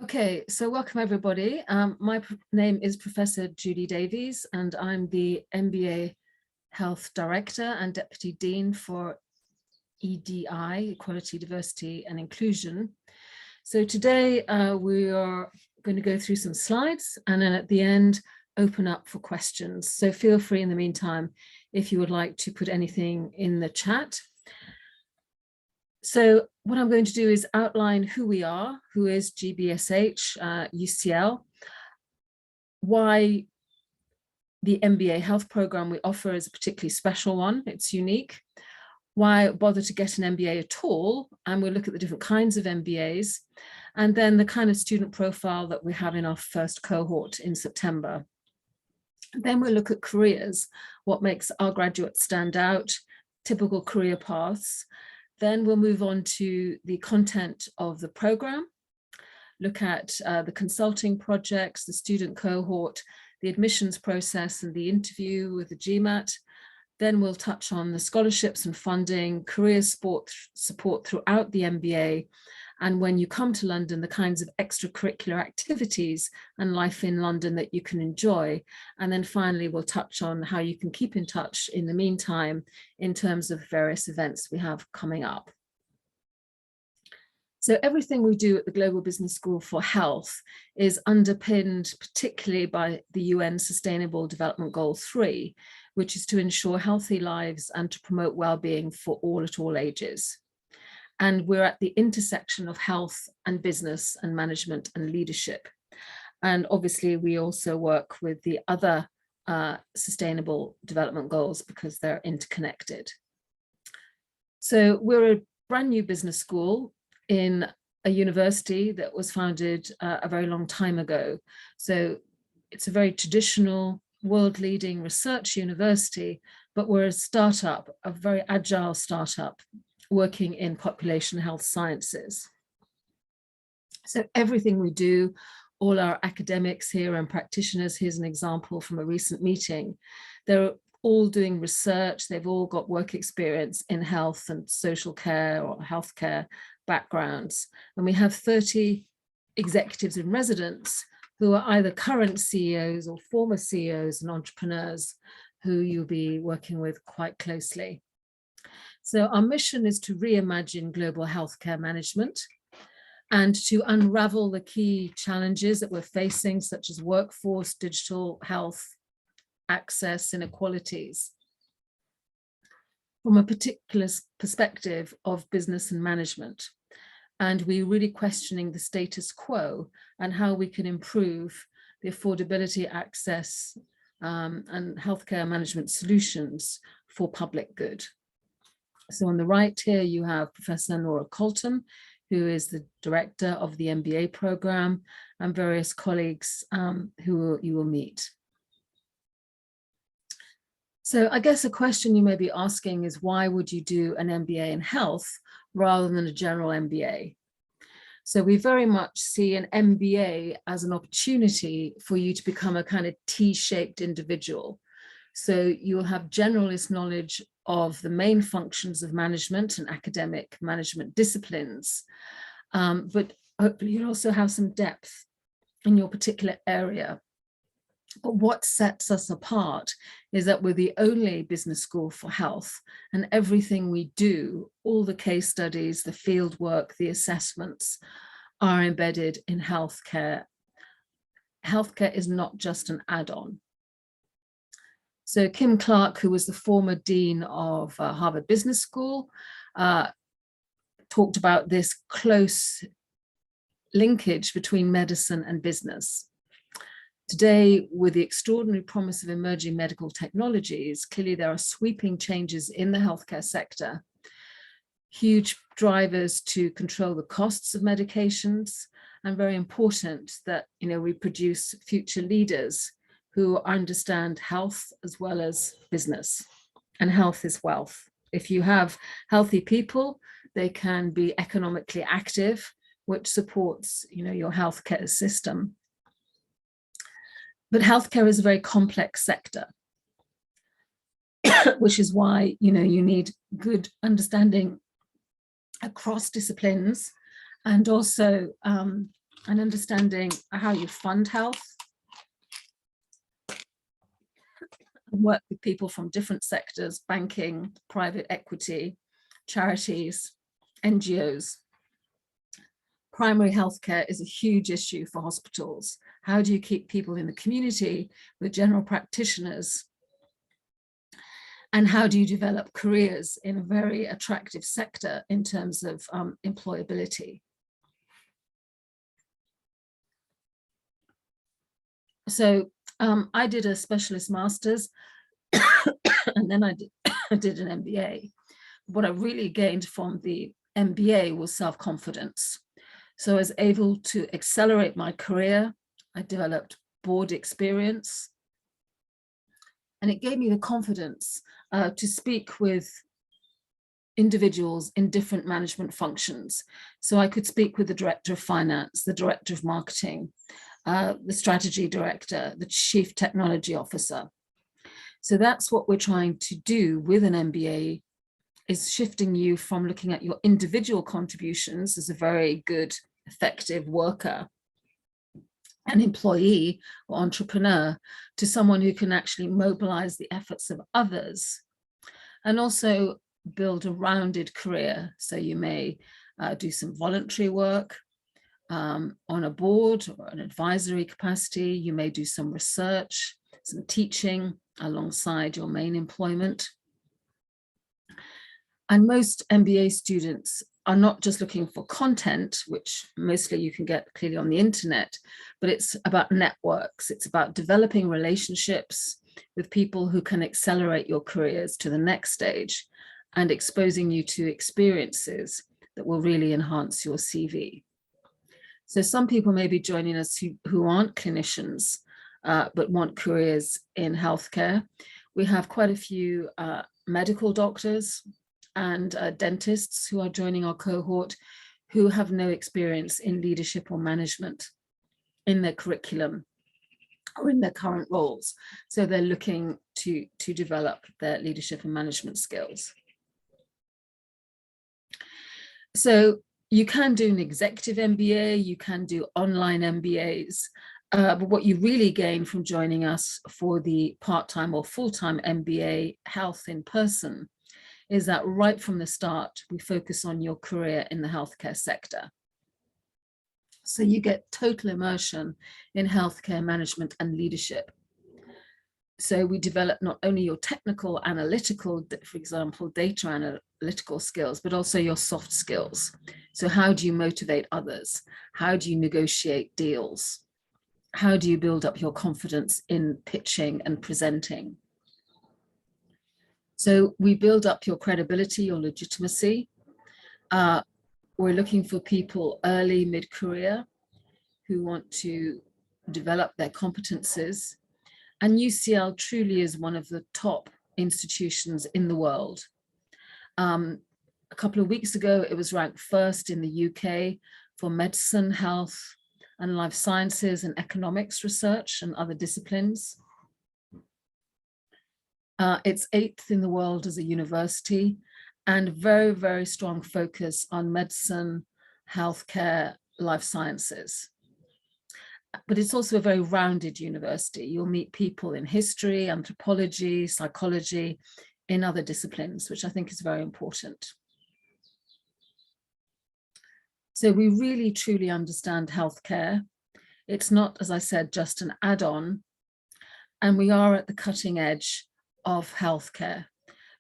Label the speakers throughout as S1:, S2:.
S1: Okay, so welcome everybody. My name is Professor Judy Davies, and I'm the MBA Health Director and Deputy Dean for EDI, Equality, Diversity and Inclusion. So today we are going to go through some slides and then at the end open up for questions. So feel free in the meantime if you would like to put anything in the chat. So what I'm going to do is outline who we are, who is GBSH, UCL, why the MBA Health program we offer is a particularly special one, it's unique, why bother to get an MBA at all, and we'll look at the different kinds of MBAs, and then the kind of student profile that we have in our first cohort in September. Then we'll look at careers, what makes our graduates stand out, typical career paths. Then we'll move on to the content of the program, look at the consulting projects, the student cohort, the admissions process and the interview with the GMAT. Then we'll touch on the scholarships and funding, career support throughout the MBA, and when you come to London, the kinds of extracurricular activities and life in London that you can enjoy. And then finally, we'll touch on how you can keep in touch in the meantime in terms of various events we have coming up. So everything we do at the Global Business School for Health is underpinned particularly by the UN Sustainable Development Goal 3, which is to ensure healthy lives and to promote well-being for all at all ages. And we're at the intersection of health and business and management and leadership. And obviously we also work with the other sustainable development goals because they're interconnected. So we're a brand new business school in a university that was founded a very long time ago. So it's a very traditional, world-leading research university, but we're a startup, a very agile startup working in population health sciences. So everything we do, all our academics here and practitioners, here's an example from a recent meeting, they're all doing research, they've all got work experience in health and social care or healthcare backgrounds. And we have 30 executives in residence who are either current CEOs or former CEOs and entrepreneurs who you'll be working with quite closely. So our mission is to reimagine global healthcare management and to unravel the key challenges that we're facing, such as workforce, digital health, access, inequalities, from a particular perspective of business and management. And we're really questioning the status quo and how we can improve the affordability, access, and healthcare management solutions for public good. So on the right here, you have Professor Nora Colton, who is the director of the MBA program, and various colleagues who you will meet. So I guess a question you may be asking is, why would you do an MBA in health rather than a general MBA? So we very much see an MBA as an opportunity for you to become a kind of T-shaped individual. So you'll have generalist knowledge of the main functions of management and academic management disciplines, but hopefully you'll also have some depth in your particular area. But what sets us apart is that we're the only business school for health, and everything we do, all the case studies, the field work, the assessments are embedded in healthcare. Healthcare is not just an add-on. So Kim Clark, who was the former dean of Harvard Business School, talked about this close linkage between medicine and business. Today, with the extraordinary promise of emerging medical technologies, clearly there are sweeping changes in the healthcare sector, huge drivers to control the costs of medications, and very important that we produce future leaders who understand health as well as business. And health is wealth. If you have healthy people, they can be economically active, which supports your healthcare system. But healthcare is a very complex sector, which is why you need good understanding across disciplines, and also and understanding how you fund health, and work with people from different sectors, banking, private equity, charities, NGOs. Primary healthcare is a huge issue for hospitals. How do you keep people in the community with general practitioners? And how do you develop careers in a very attractive sector in terms of employability? So I did a specialist master's and then I did an MBA. What I really gained from the MBA was self-confidence. So I was able to accelerate my career. I developed board experience. And it gave me the confidence to speak with individuals in different management functions. So I could speak with the director of finance, the director of marketing, the strategy director, the chief technology officer. So that's what we're trying to do with an MBA, is shifting you from looking at your individual contributions as a very good, effective worker, an employee or entrepreneur, to someone who can actually mobilize the efforts of others and also build a rounded career. So you may do some voluntary work on a board or an advisory capacity. You may do some research, some teaching alongside your main employment. And most MBA students are not just looking for content, which mostly you can get clearly on the internet, but it's about networks. It's about developing relationships with people who can accelerate your careers to the next stage and exposing you to experiences that will really enhance your CV. So some people may be joining us who aren't clinicians, but want careers in healthcare. We have quite a few medical doctors and dentists who are joining our cohort who have no experience in leadership or management in their curriculum or in their current roles. So they're looking to develop their leadership and management skills. So you can do an executive MBA, you can do online MBAs, but what you really gain from joining us for the part-time or full-time MBA Health in person is that right from the start, we focus on your career in the healthcare sector. So you get total immersion in healthcare management and leadership. So we develop not only your technical, analytical, for example, data analytical skills, but also your soft skills. So how do you motivate others? How do you negotiate deals? How do you build up your confidence in pitching and presenting? So we build up your credibility, your legitimacy. We're looking for people early, mid-career who want to develop their competencies. And UCL truly is one of the top institutions in the world. A couple of weeks ago, it was ranked first in the UK for medicine, health, and life sciences and economics research and other disciplines. It's 8th in the world as a university, and very, very strong focus on medicine, healthcare, life sciences. But it's also a very rounded university. You'll meet people in history, anthropology, psychology, in other disciplines, which I think is very important. So we really, truly understand healthcare. It's not, as I said, just an add-on, and we are at the cutting edge of healthcare.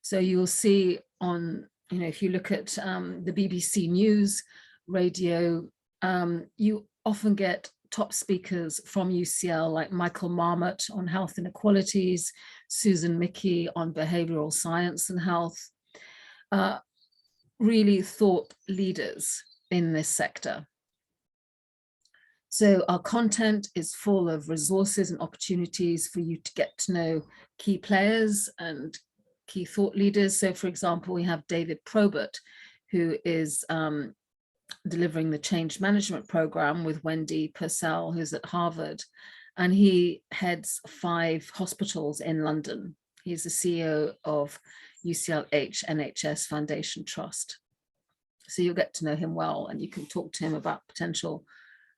S1: So you'll see on, if you look at the BBC News, radio, you often get top speakers from UCL like Michael Marmot on health inequalities, Susan Mickey on behavioral science and health, really thought leaders in this sector. So our content is full of resources and opportunities for you to get to know key players and key thought leaders. So for example, we have David Probert, who is delivering the change management program with Wendy Purcell, who's at Harvard, and he heads 5 hospitals in London. He's the CEO of UCLH NHS Foundation Trust. So you'll get to know him well, and you can talk to him about potential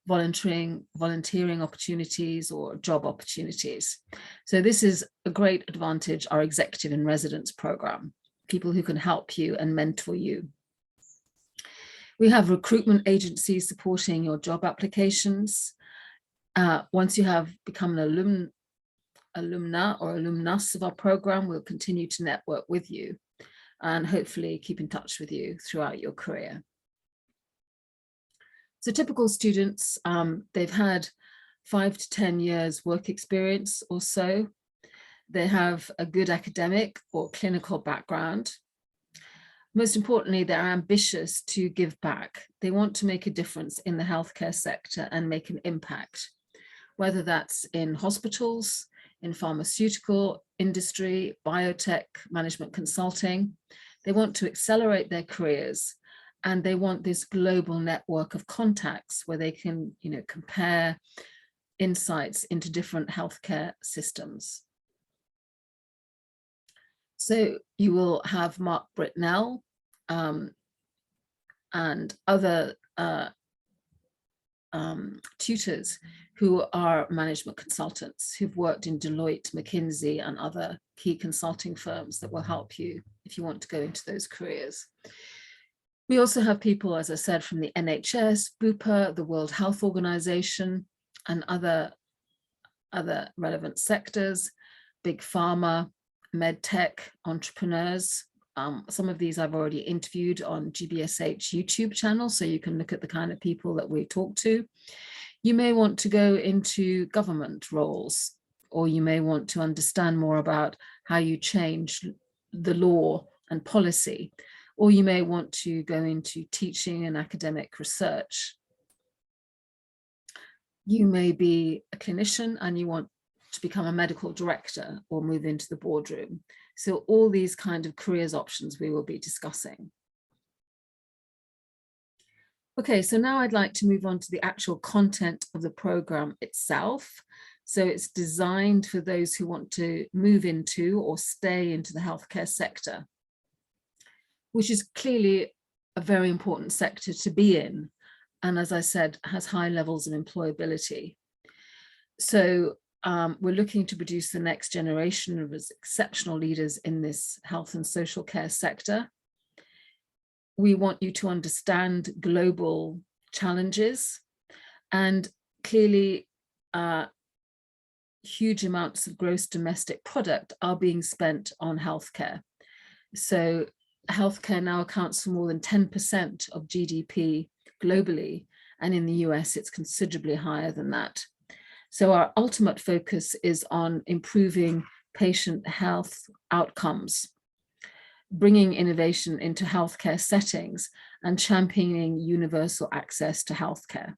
S1: volunteering opportunities or job opportunities. So this is a great advantage, our executive in residence program, people who can help you and mentor you. We have recruitment agencies supporting your job applications. Once you have become an alumna or alumnus of our program, we'll continue to network with you and hopefully keep in touch with you throughout your career. So typical students, they've had 5 to 10 years work experience or so. They have a good academic or clinical background. Most importantly, they're ambitious to give back. They want to make a difference in the healthcare sector and make an impact, whether that's in hospitals, in pharmaceutical industry, biotech, management consulting. They want to accelerate their careers, and they want this global network of contacts where they can, compare insights into different healthcare systems. So you will have Mark Britnell and other tutors who are management consultants who've worked in Deloitte, McKinsey, and other key consulting firms that will help you if you want to go into those careers. We also have people, as I said, from the NHS, Bupa, the World Health Organization, and other relevant sectors, big pharma, med tech, entrepreneurs. Some of these I've already interviewed on GBSH YouTube channel, so you can look at the kind of people that we talk to. You may want to go into government roles, or you may want to understand more about how you change the law and policy, or you may want to go into teaching and academic research. You may be a clinician and you want to become a medical director or move into the boardroom. So all these kind of careers options we will be discussing. Okay, so now I'd like to move on to the actual content of the program itself. So it's designed for those who want to move into or stay into the healthcare sector, which is clearly a very important sector to be in. And as I said, has high levels of employability. So we're looking to produce the next generation of exceptional leaders in this health and social care sector. We want you to understand global challenges, and clearly huge amounts of gross domestic product are being spent on healthcare. So healthcare now accounts for more than 10% of GDP globally, and in the US it's considerably higher than that. So our ultimate focus is on improving patient health outcomes, bringing innovation into healthcare settings, and championing universal access to healthcare.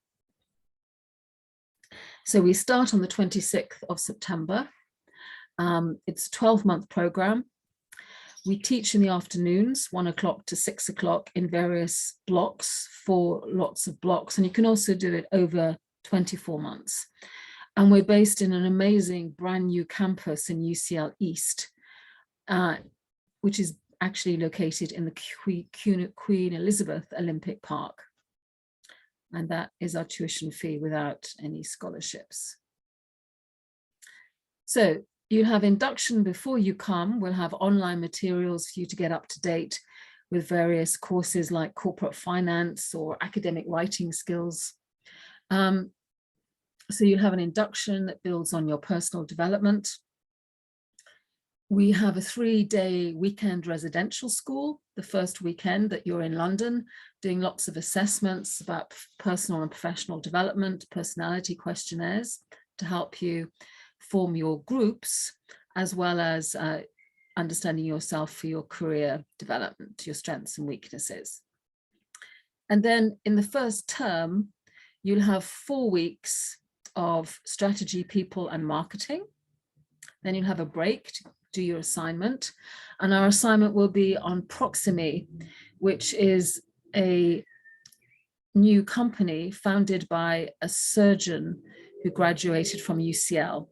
S1: So we start on the 26th of September. It's a 12-month program. We teach in the afternoons, 1 o'clock to 6 o'clock, in various blocks, 4 lots of blocks, and you can also do it over 24 months. And we're based in an amazing brand new campus in UCL East, which is actually located in the Queen Elizabeth Olympic Park. And that is our tuition fee without any scholarships. So you have induction before you come. We'll have online materials for you to get up to date with various courses like corporate finance or academic writing skills. So you'll have an induction that builds on your personal development. We have a 3-day weekend residential school, the first weekend that you're in London, doing lots of assessments about personal and professional development, personality questionnaires to help you form your groups, as well as understanding yourself for your career development, your strengths and weaknesses. And then in the first term, you'll have 4 weeks of strategy, people, and marketing. Then you'll have a break to do your assignment. And our assignment will be on Proximi, which is a new company founded by a surgeon who graduated from UCL.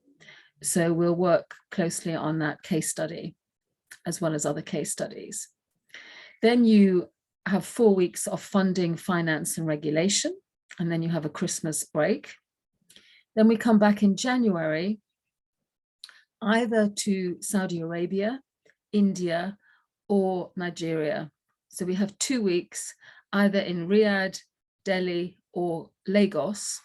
S1: So we'll work closely on that case study, as well as other case studies. Then you have 4 weeks of funding, finance, and regulation. and then you have a Christmas break. Then we come back in January, either to Saudi Arabia, India, or Nigeria. So we have 2 weeks, either in Riyadh, Delhi, or Lagos,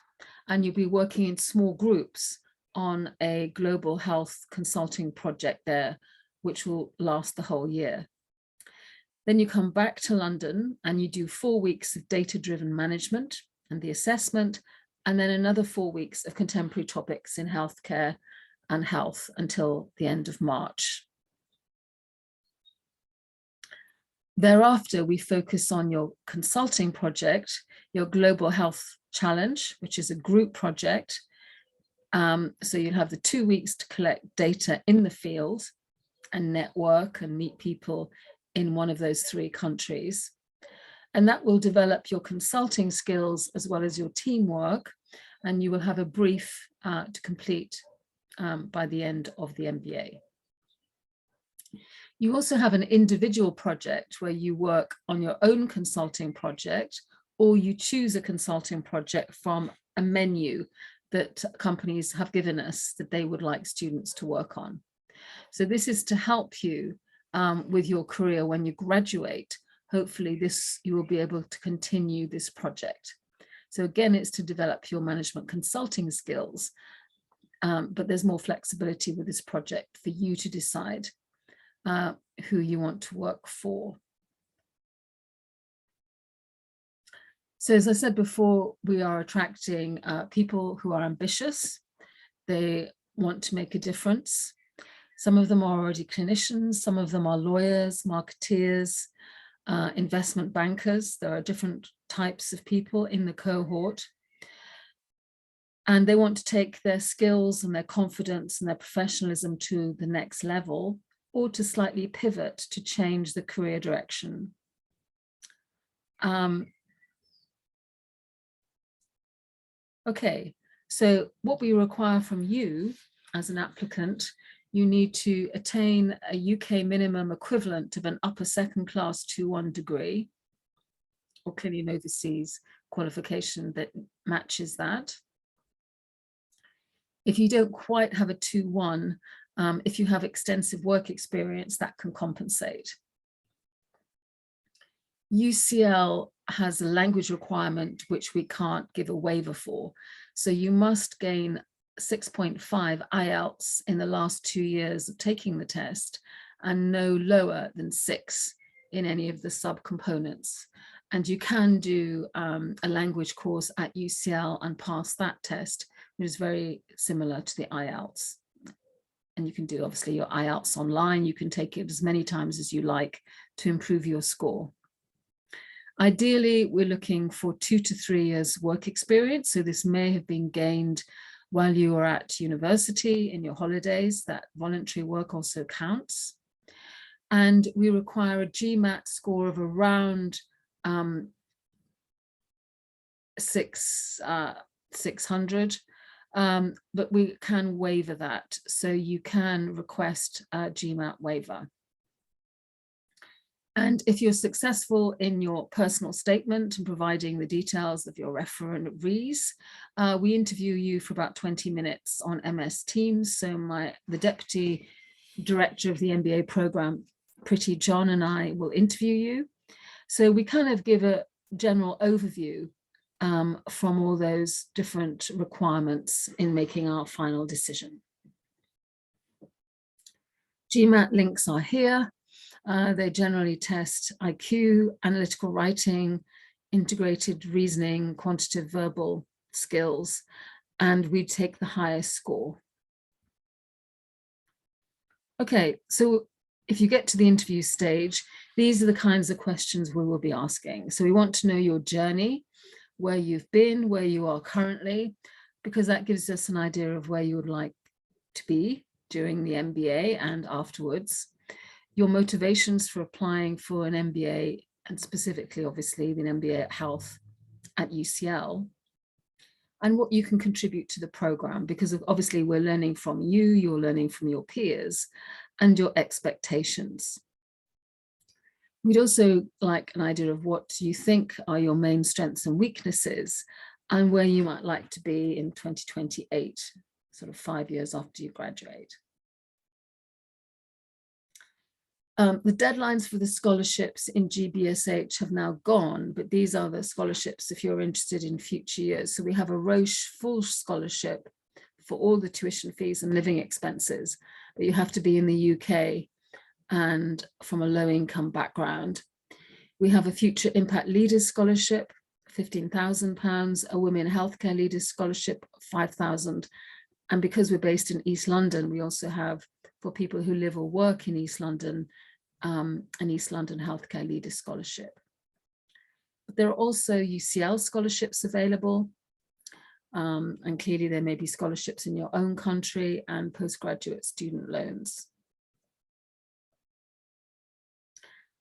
S1: and you'll be working in small groups on a global health consulting project there, which will last the whole year. Then you come back to London and you do 4 weeks of data-driven management and the assessment, and then another 4 weeks of contemporary topics in healthcare and health until the end of March. Thereafter, we focus on your consulting project, your Global Health Challenge, which is a group project. So you'll have the 2 weeks to collect data in the field and network and meet people in one of those 3 countries. And that will develop your consulting skills as well as your teamwork. And you will have a brief to complete by the end of the MBA. You also have an individual project where you work on your own consulting project, or you choose a consulting project from a menu that companies have given us that they would like students to work on. So this is to help you with your career when you graduate. Hopefully you will be able to continue this project. So again, it's to develop your management consulting skills, but there's more flexibility with this project for you to decide who you want to work for. So as I said before, we are attracting people who are ambitious. They want to make a difference. Some of them are already clinicians, some of them are lawyers, marketeers, investment bankers. There are different types of people in the cohort. And they want to take their skills and their confidence and their professionalism to the next level, or to slightly pivot to change the career direction. Okay, so what we require from you as an applicant, you need to attain a UK minimum equivalent of an upper second class 2-1 degree, or clearly an overseas qualification that matches that. If you don't quite have a 2-1, if you have extensive work experience, that can compensate. UCL has a language requirement which we can't give a waiver for. So you must gain 6.5 IELTS in the last 2 years of taking the test, and no lower than 6 in any of the subcomponents. And you can do a language course at UCL and pass that test, which is very similar to the IELTS. And you can do obviously your IELTS online. You can take it as many times as you like to improve your score. Ideally, we're looking for 2 to 3 years work experience. So this may have been gained while you were at university in your holidays. That voluntary work also counts. And we require a GMAT score of around 600. But we can waiver that. So you can request a GMAT waiver. And if you're successful in your personal statement and providing the details of your referees, we interview you for about 20 minutes on MS Teams. So the deputy director of the MBA program, Pretty John, and I will interview you. So we kind of give a general overview from all those different requirements in making our final decision. GMAT links are here. They generally test IQ, analytical writing, integrated reasoning, quantitative verbal skills, and we take the highest score. Okay, so if you get to the interview stage, these are the kinds of questions we will be asking. So we want to know your journey, where you've been, where you are currently, because that gives us an idea of where you would like to be during the MBA and afterwards. Your motivations for applying for an MBA, and specifically, obviously, the MBA Health at UCL, and what you can contribute to the program, because obviously we're learning from you, you're learning from your peers, and your expectations. We'd also like an idea of what you think are your main strengths and weaknesses, and where you might like to be in 2028, sort of 5 years after you graduate. The deadlines for the scholarships in GBSH have now gone, but these are the scholarships if you're interested in future years. So we have a Roche full scholarship for all the tuition fees and living expenses, but you have to be in the UK and from a low income background. We have a Future Impact Leaders Scholarship, £15,000, a Women Healthcare Leaders Scholarship, £5,000. And because we're based in East London, we also have, for people who live or work in East London, an East London Healthcare Leaders Scholarship. But there are also UCL scholarships available. And clearly there may be scholarships in your own country and postgraduate student loans.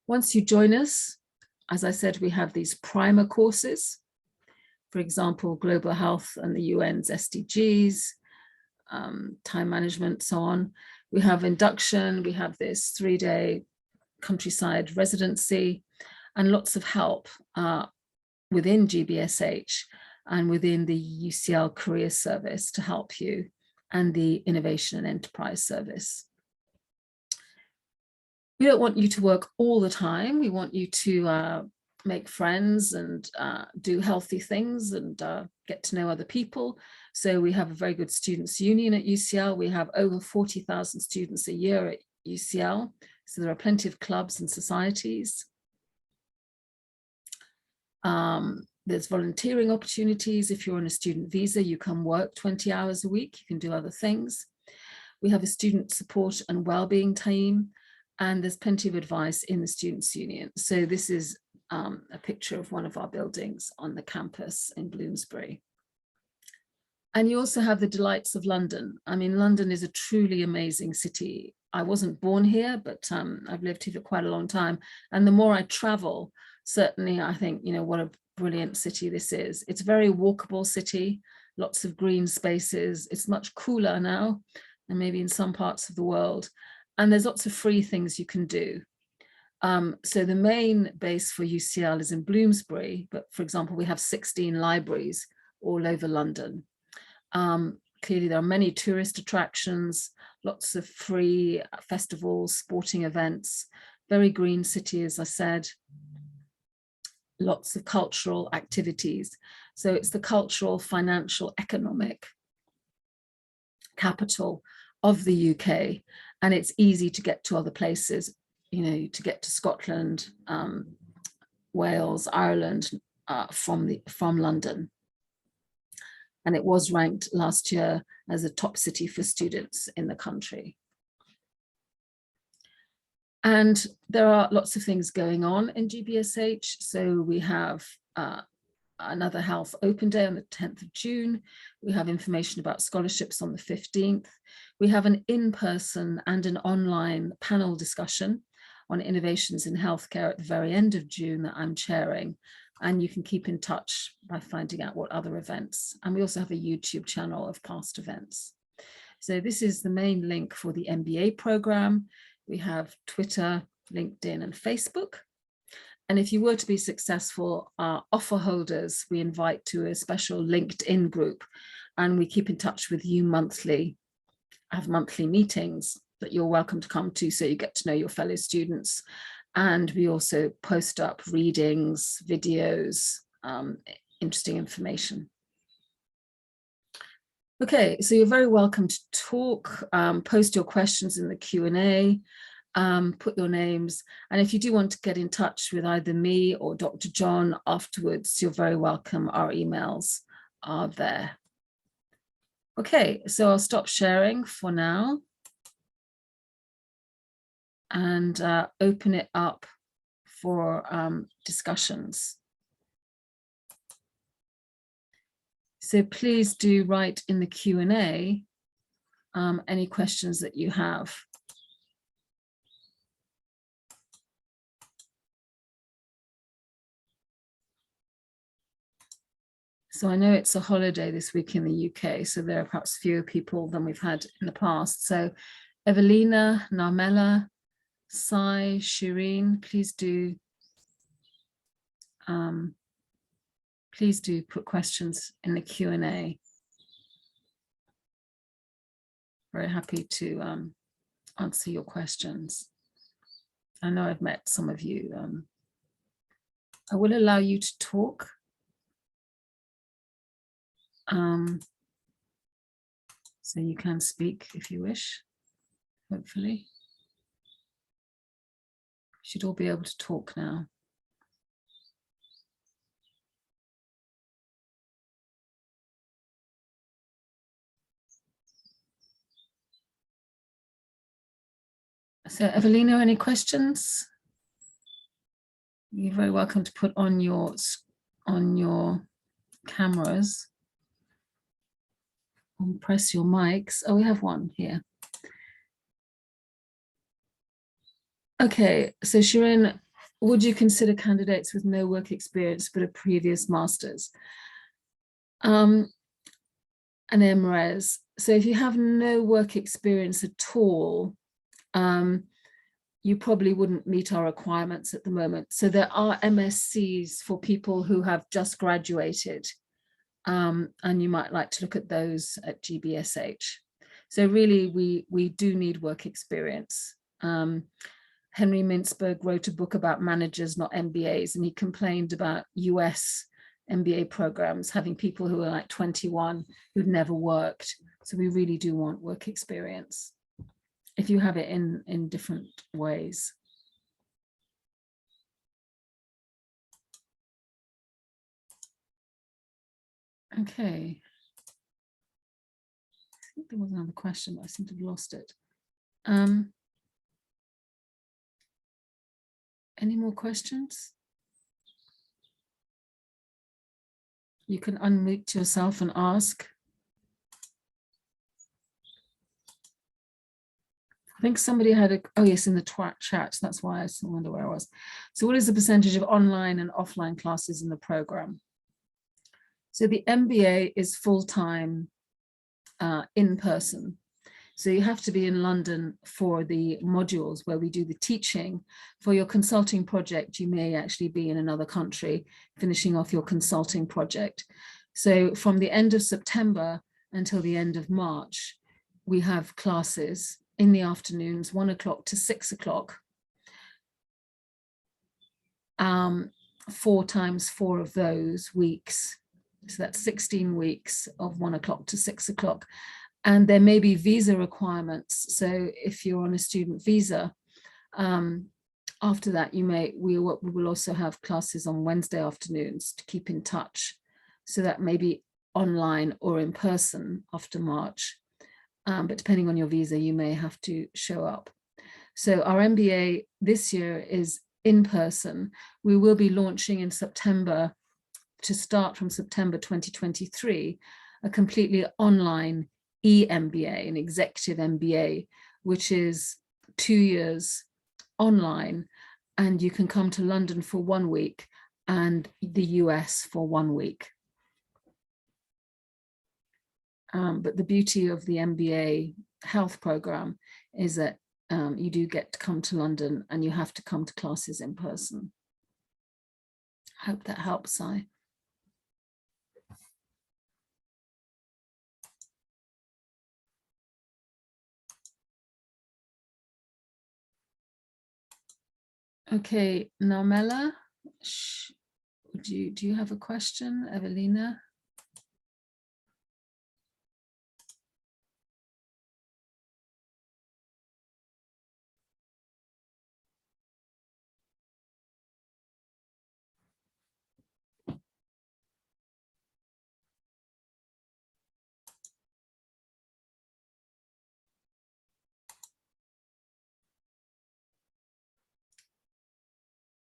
S1: Once you join us, as I said, we have these primer courses, for example, global health and the UN's SDGs, time management, so on. We have induction, we have this 3-day countryside residency, and lots of help within GBSH and within the UCL Career Service to help you, and the Innovation and Enterprise Service. We don't want you to work all the time. We want you to make friends and do healthy things and get to know other people. So we have a very good students' union at UCL. We have over 40,000 students a year at UCL. So there are plenty of clubs and societies. There's volunteering opportunities. If you're on a student visa, you can work 20 hours a week. You can do other things. We have a student support and wellbeing team, and there's plenty of advice in the students' union. So this is a picture of one of our buildings on the campus in Bloomsbury. And you also have the delights of London. I mean, London is a truly amazing city. I wasn't born here, but I've lived here for quite a long time. And the more I travel, certainly I think, you know, what a brilliant city this is. It's a very walkable city, lots of green spaces. It's much cooler now than maybe in some parts of the world. And there's lots of free things you can do. So the main base for UCL is in Bloomsbury, but for example, we have 16 libraries all over London. Clearly, there are many tourist attractions, lots of free festivals, sporting events, very green city, as I said, lots of cultural activities. So it's the cultural, financial, economic capital of the UK, and it's easy to get to other places, you know, to get to Scotland, Wales, Ireland from London. And it was ranked last year as a top city for students in the country. And there are lots of things going on in GBSH. So we have another Health Open Day on the 10th of June. We have information about scholarships on the 15th. We have an in-person and an online panel discussion on innovations in healthcare at the very end of June that I'm chairing. And you can keep in touch by finding out what other events. And we also have a YouTube channel of past events. So this is the main link for the MBA program. We have Twitter, LinkedIn, and Facebook. And if you were to be successful, our offer holders, we invite to a special LinkedIn group, and we keep in touch with you monthly, have monthly meetings that you're welcome to come to, so you get to know your fellow students. And we also post up readings, videos, interesting information. Okay, so you're very welcome to talk, post your questions in the Q&A, put your names. And if you do want to get in touch with either me or Dr. John afterwards, you're very welcome. Our emails are there. Okay, so I'll stop sharing for now and open it up for discussions. So please do write in the Q&A any questions that you have. So I know it's a holiday this week in the UK, so there are perhaps fewer people than we've had in the past. So Evelina, Narmela, Sai, Shireen, please do please do put questions in the Q&A. Very happy to answer your questions. I know I've met some of you. I will allow you to talk. So you can speak if you wish, hopefully. You should all be able to talk now. So Evelina, any questions? You're very welcome to put on your cameras and press your mics. Oh, we have one here. Okay, so Shirin, would you consider candidates with no work experience but a previous master's? An MRes. So if you have no work experience at all, you probably wouldn't meet our requirements at the moment. So there are MSCs for people who have just graduated, and you might like to look at those at GBSH. So really, we do need work experience. Henry Mintzberg wrote a book about managers, not MBAs, and he complained about US MBA programs having people who are like 21 who'd never worked. So we really do want work experience, if you have it in different ways. Okay. I think there was another question, but I seem to have lost it. Any more questions? You can unmute yourself and ask. I think somebody had a, oh yes, in the chat, that's why I still wonder where I was. So what is the percentage of online and offline classes in the program? So the MBA is full-time in person. So you have to be in London for the modules where we do the teaching. For your consulting project, you may actually be in another country finishing off your consulting project. So from the end of September until the end of March, we have classes in the afternoons, 1 o'clock to 6 o'clock. 4 times 4 of those weeks. So that's 16 weeks of 1 o'clock to 6 o'clock. And there may be visa requirements. So if you're on a student visa, after that, we will also have classes on Wednesday afternoons to keep in touch. So that may be online or in person after March. But depending on your visa, you may have to show up. So our MBA this year is in person. We will be launching in September, to start from September 2023, a completely online EMBA, an executive MBA, which is 2 years online, and you can come to London for 1 week and the US for 1 week. But the beauty of the MBA health program is that you do get to come to London and you have to come to classes in person. I hope that helps, Sai. Okay, Narmela, do you have a question, Evelina?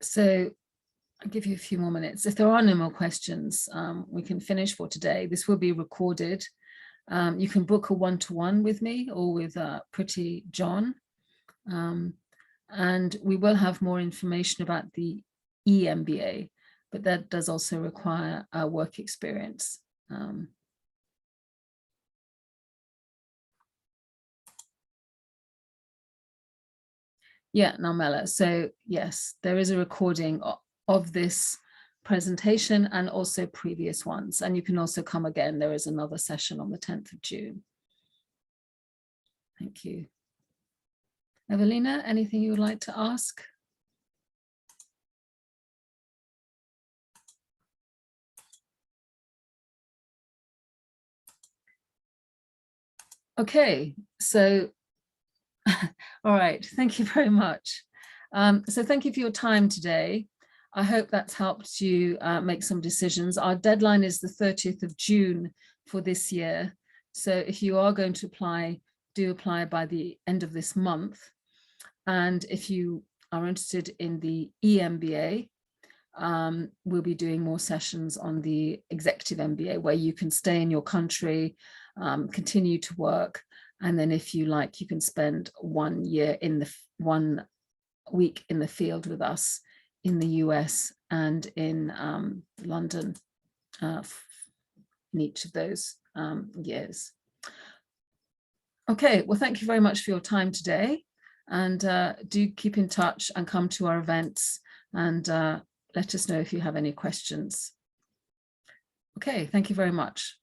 S1: So I'll give you a few more minutes. If there are no more questions, we can finish for today. This will be recorded. You can book a one-to-one with me or with Pretty John. And we will have more information about the EMBA, but that does also require work experience. Yeah, Narmela. So yes, there is a recording of this presentation and also previous ones. And you can also come again. There is another session on the 10th of June. Thank you. Evelina, anything you would like to ask? Okay, so, all right, thank you very much. So thank you for your time today. I hope that's helped you make some decisions. Our deadline is the 30th of June for this year. So if you are going to apply, do apply by the end of this month. And if you are interested in the EMBA, we'll be doing more sessions on the executive MBA, where you can stay in your country, continue to work, and then if you like, you can spend 1 year in the 1 week in the field with us in the US and in London in each of those years. Okay, well, thank you very much for your time today, and do keep in touch and come to our events, and let us know if you have any questions. Okay, thank you very much.